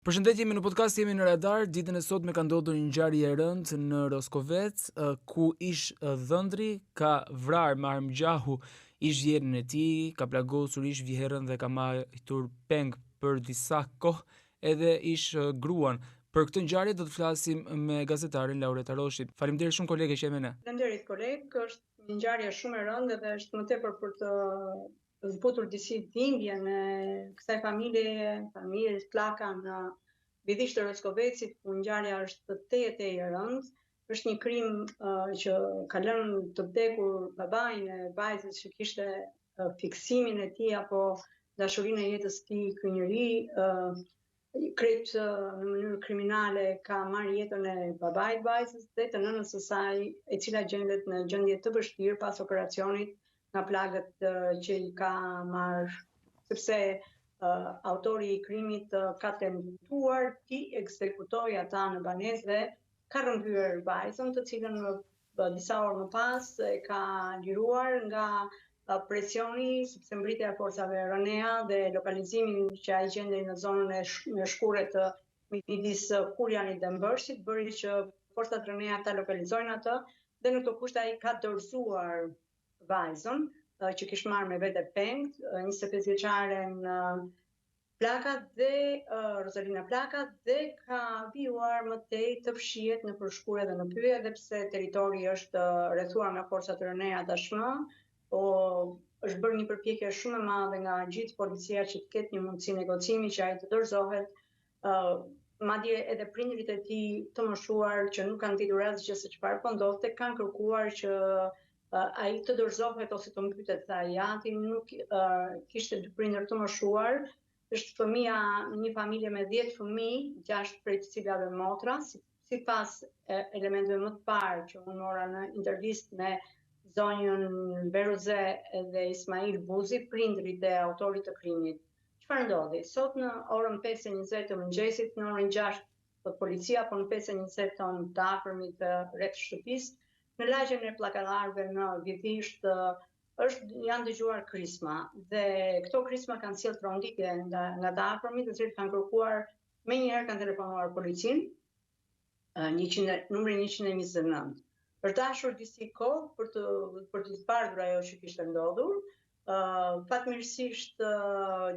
Përshëndetje, jemi në podcast, jemi në Radar. Ditën e sotme ka ndodhur një ngjarje e rëndë në Roskovec, ku ish dhëndri ka vrarë me armgjahu ish vjerin e tij, ka plagosur ish vjerën dhe ka marrë peng për disa kohë edhe ish gruan. Për këtë ngjarje do të flasim me gazetarin Laureta Roshi. Faleminderit shumë kolege që jemi me ne. Faleminderit koleg, është një ngjarje shumë e rëndë dhe është më tepër për të zbutur disi dhimbje në kësaj familjes Plaka në vidisht të Roskovecit, ku ngjarja është tej e rëndë. Është një krim që ka lënë të vdekur babain e vajzës që kishte fiksimin e tij apo dashurinë e jetës së tij ky njeri. Krejt në mënyrë kriminale ka marrë jetën e babait vajzës dhe të nënës së saj, e cila gjendet në gjendje të vështirë pas operacionit nga plagët që i ka marrë, sepse autori i krimit ka tentuar t'i ekzekutojë ata në banesë dhe ka rrëmbyer vajzën, të cilën disa orë më pas e ka liruar nga presioni, sepse mbritja e forcave RNA dhe lokalizimi që ai gjendej në zonën e shkurët midis Kurjanit dhe Mbërshit bëri që forcat RNA ta lokalizojnë atë dhe në këto kushte ai ka dorëzuar vajzën që kishte marrë me vete peng, 25 vjeçaren Plaka dhe Rosalina Plaka, dhe ka vijuar më tej të fshihet në përshkure dhe në pyje, edhe pse territori është rrethuar nga forcat RNA tashmë, është bërë një përpjekje shumë e madhe nga gjithë policia që të ketë një mundësi negocimi që ai të dorëzohet. Madje edhe prindërit e tij të moshuar që nuk kanë ditur asgjë se çfarë po ndodhte, kanë kërkuar që ai të dorëzohet ose të mbytet, tha Jati, nuk kishte dy prindër të moshuar. Është fëmia në një familje me 10 fëmijë, 6 prej të cilave motra, sipas elementeve më të parë që unë mora në intervistë me zonjën Beruze dhe Ismail Buzi, prindrit e autorit të krimit. Çfarë ndodhi? Sot në orën 5:20 të mëngjesit, në orën 6 thot policia, po në 5:20 tonë të afërmit rreth shtëpisë, në lagjen e pllakallarëve në Vidisht janë dëgjuar krisma dhe këto krisma kanë sjellë tronditje nga të afërmit, të cilët kanë kërkuar menjëherë, kanë telefonuar policinë, numrin 129. Është dashur disi kohë për të zbardhur ajo që kishte ndodhur. Fatmirësisht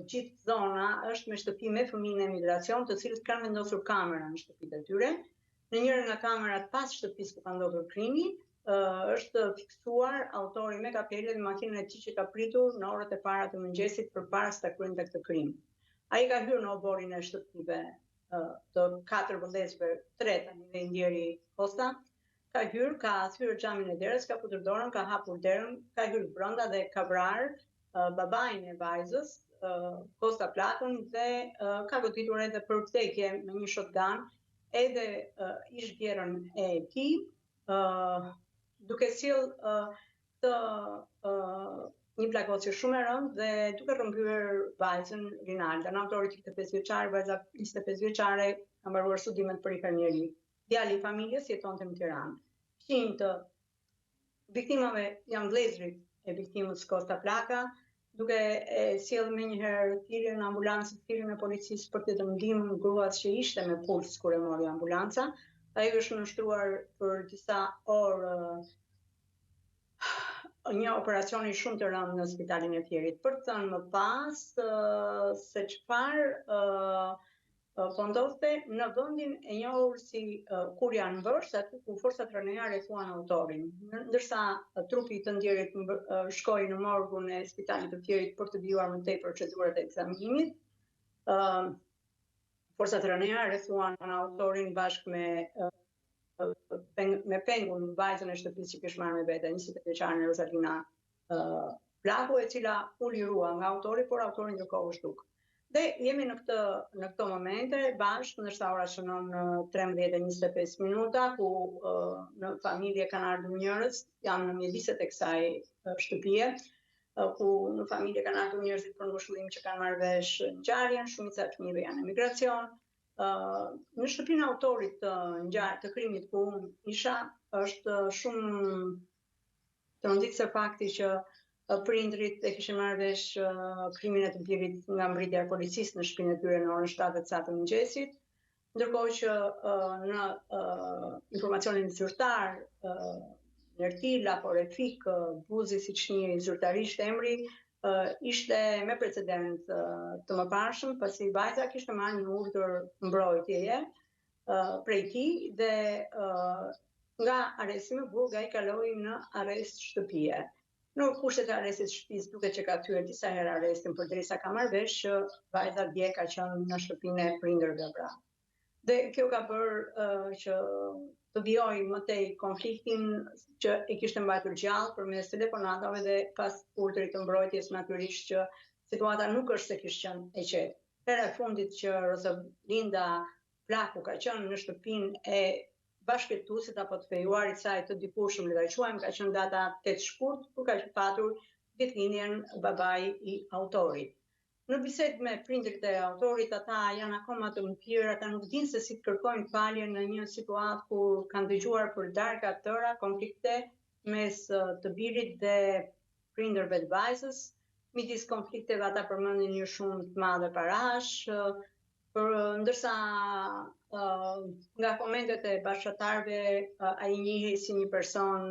gjithë zona është me shtëpi me fëmijë në emigracion, të cilët kanë vendosur kamera në shtëpitë e tyre. Në njërin nga kamerat pas shtëpisë ku ka ndodhur krimi, është fiksuar autori me kapele dhe makinën e tij që ka pritur në orët e para të mëngjesit përpara se ta kryente këtë krim. Ai ka hyrë në oborin e shtëpive të 4 vëllezërve, 3 tani dhe i ndjeri Kosta. Ka hyrë, ka thyrë xhamin e derës, ka futur dorën, ka hapur derën, ka hyrë brenda dhe ka vrarë babain e vajzës, Kosta Plakën, dhe ka goditur edhe për vdekje me një shotgun edhe ish vjerën e tij, duke sjellë një plagosje shumë e rëndë dhe duke rrëmbyer vajzën Rinalda. Në autori 35 vjeçare, vajza 25 vjeçare, ka mbaruar studimet për infermieri. Djali i familjes jetonte në Tiranë. Fëmijët të viktimave janë vëllezërit e viktimës Kosta Plaka, duke sjellë menjëherë thirrjen në ambulancë, thirrjen e policisë për të ndihmën gruas që ishte me puls kur e mori ambulanca. Ai është nënshtruar për disa orë një operacioni shumë të rëndë në spitalin e Fierit. Për të thënë më pas se çfarë po ndodhte në vendin e njohur si Kurjan Mbërsh, aty ku forcat RNA rrethuan autorin. Ndërsa trupi i të ndjerit shkoi në morgun e spitalit të Fierit për të vijuar më tej procedurat e ekzaminimit, forcat RNA rrethuan autorin bashkë me pengun vajzën e shtëpisë që kishte marrë me vete, 20 vjeçare Rosalina Plaku, e cila u lirua nga autori, por autori ndërkohë u shtuk. Dhe jemi në këto momente bashkë, ndërsa ora shënon 13:25, ku në familje kanë ardhur njerëz, janë në mjediset e kësaj shtëpie, ku në familje kanë ardhur njerëzit për ngushëllim që kanë marrë vesh ngjarjen, shumica e fëmijëve janë në emigracion. Në shtëpinë e autorit të krimit ku unë isha, është shumë tronditse fakti që prindrit e kishin marrë vesh krimin e të birit nga mbritja e policisë në shtëpinë e tyre në orën 7 të mëngjesit, ndërkohë që në informacionin zyrtar Nertil apo Refik Buzi, siç njihej zyrtarisht emri, ishte me precedent të mëparshëm, pasi vajza kishte marrë një urdhër mbrojtjeje prej tij dhe nga arresti me burg ai kaloi në arrest shtëpie. Në kushtet e arrestit shtëpisë duket që ka thyer disa herë arrestin përderisa ka marrë vesh që vajza dje ka qenë në shtëpinë e prindërve pra. Dhe kjo ka bërë që të vijoj më tej konfliktin që e kishte mbajtur gjallë përmes telefonatave dhe pas urdhrit të mbrojtjes natyrisht që situata nuk është se kishte qenë e qetë. Hera e fundit që Rosalinda Plaku ka qenë në shtëpinë e bashkëtuesit apo të fejuarit saj të dikushëm, le ta quajmë, ka qenë data 8 shkurt, kur ka patur ditëlindjen babai i autorit. Në bisedë me prindërit e autorit, ata janë akoma të mpirë, ata nuk dinë se si të kërkojnë falje në një situatë ku kanë dëgjuar për darka të tëra konflikte mes të birit dhe prindërve të vajzës. Midis konflikteve ata përmendin një shumë të madhe parash, ndërsa nga komentet e bashkëtarëve ai njihej si një person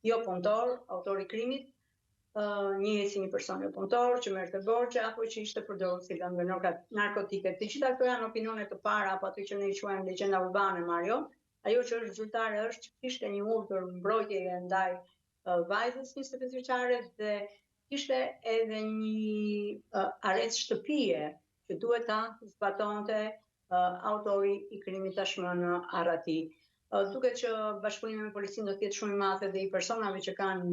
jo punëtor, autori i krimit, njihej si një person jo punëtor që merrte borxhe apo që ishte përdorur si lëndë narkotike. Të gjitha këto janë opinione të para apo ato që ne i quajmë legjenda urbane, Mario. Ajo që është zyrtare është që kishte një urdhër mbrojtjeje ndaj vajzës 25 vjeçare dhe kishte edhe një arrest shtëpie që duhet ta zbatonte autori i krimit tashmë në Arrati. Duket që bashkëpunimi me policinë do të jetë shumë i madh edhe i personave që kanë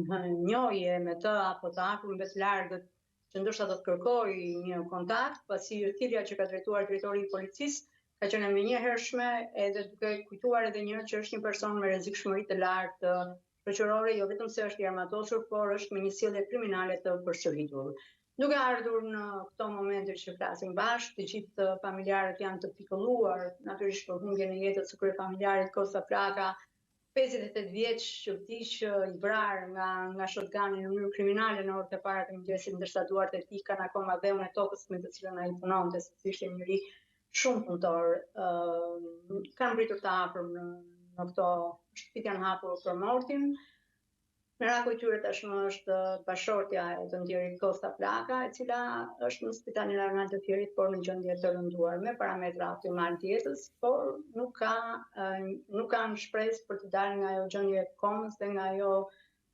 njohje me të apo të afërm me të largët që ndoshta do të kërkojë një kontakt, pasi thirrja që ka drejtuar drejtori i policisë ka qenë më njëhershme edhe duke kujtuar edhe një që është një person me rrezikshmëri të lartë shoqërore, jo vetëm se është i armatosur, por është me një sjellje kriminale të përsëritur. Duke ardhur në këto momente që flasim bashkë, të gjithë familjarët janë të pikëlluar, natyrisht për humbjen e jetës së kryefamiljarit Kosta Plaka, 58 vjeç që vdiq i vrarë nga shotgani në mënyrë kriminale në orët e para të mëngjesit, ndërsa duart e tij kanë akoma dheun e tokës me të cilën ai punonte, sepse ishte një njeri shumë punëtor. Kanë mbritur të afërm në këto shtëpit janë hapur për mortin. Meraku i tyre tashmë është bashortja e të ndjerit Kosta Plaka, e cila është në spitalin Arnaldo Fierit, por në gjendje të rënduar me parametra optimal të jetës, por nuk kanë shpresë për të dalë nga ajo gjendje e komës dhe nga ajo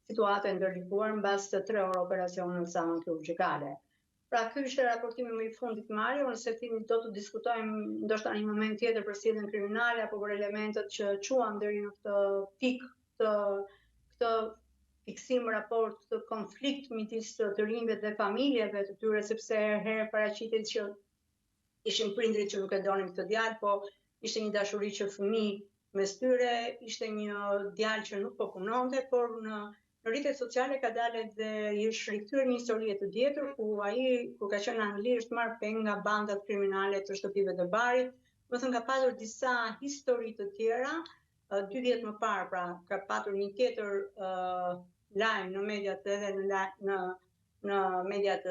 situatë e ndërlikuar mbas 3 orë operacion në salën kirurgjikale. Pra ky ishte raportimi më i fundit, Mario, nëse ti do të diskutojmë ndoshta në një moment tjetër për sjelljen kriminale apo për elementet që quan deri në këtë pikë këtë fiksim raport të konflikt midis të rinjve dhe familjeve të tyre, sepse herë paraqitet që ishin prindrit që nuk e donin këtë djalë, po ishte një dashuri që fëmijë mes tyre, ishte një djalë që nuk po punonte, por në rrjetet sociale ka dalë dhe i është rikthyer një histori të vjetër ku ai kur ka qenë në Angli është marrë peng nga bandat kriminale të shtëpive të barit, do të thënë ka patur disa histori të tjera. 2 vjet më parë pra ka patur një tjetër lajm në mediat edhe në mediat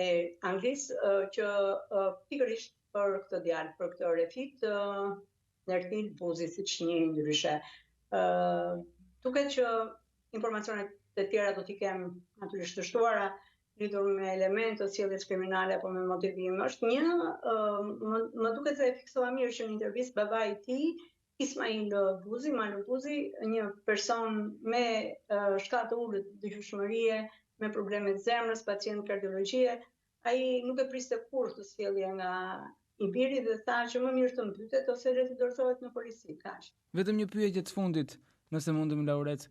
e Anglisë që pikërisht për këtë djalë, për këtë Refik Nertil Buzi, siç njihej ndryshe. Duket që informacionet e tjera do t'i kem natyrisht të shtuara lidhur me elemente të sjelljes kriminale apo me motivim. Është më duket se e fiksova mirë që në intervistë babai i tij Ismail Buzi, Malu Buzi, një person me shkallë të ulët dëgjueshmërie, me probleme të zemrës, pacient kardiologjie, ai nuk e priste kurrë të sjellje nga i biri dhe tha që më mirë të mbytet ose le të dorëzohet në polici, kaq. Vetëm një pyetje të fundit, nëse mundem Lauret.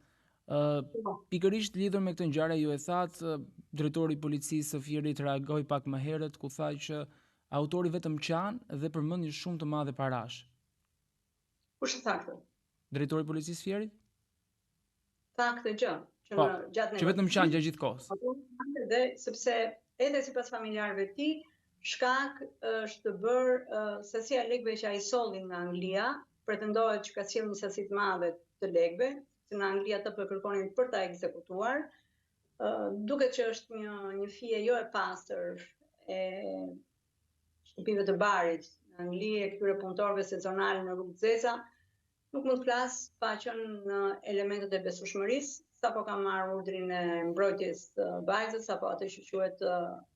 Pikërisht lidhur me këtë ngjarje ju e thatë, drejtori i policisë së Fierit reagoi pak më herët ku tha që autori vetëm qan dhe përmend një shumë të madhe parash. Kush e tha këtë? Drejtori i policisë Fierit? Tha këtë gjë, që në gjatë që vetëm qan gjatë gjithë kohës. Dhe sepse edhe sipas familjarëve të tij, shkak është bërë sasia e lekëve që ai solli nga Anglia, pretendohet që ka sjellë një sasi të madhe të lekëve, që në Angli ata po kërkonin për ta ekzekutuar. Duket që është një fije jo e pastër e shtëpive të barit, në Angli e këtyre punëtorëve sezonal në rrugë Zeza. Nuk mund të flas pa qenë në elementet e besueshmërisë, sapo ka marrë urdhrin e mbrojtjes të vajzës apo atë që quhet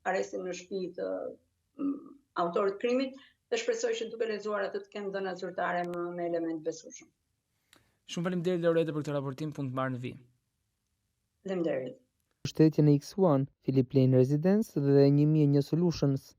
arrestin në shtëpi të autorit të krimit, dhe shpresoj që duke lexuar atë të kemë dhëna zyrtare me element besueshëm. Shumë faleminderit Laureta për këtë raportim, punë të marrë në vi. Faleminderit. Shtetja në X1, Philip Lane Residence dhe 1001 Solutions.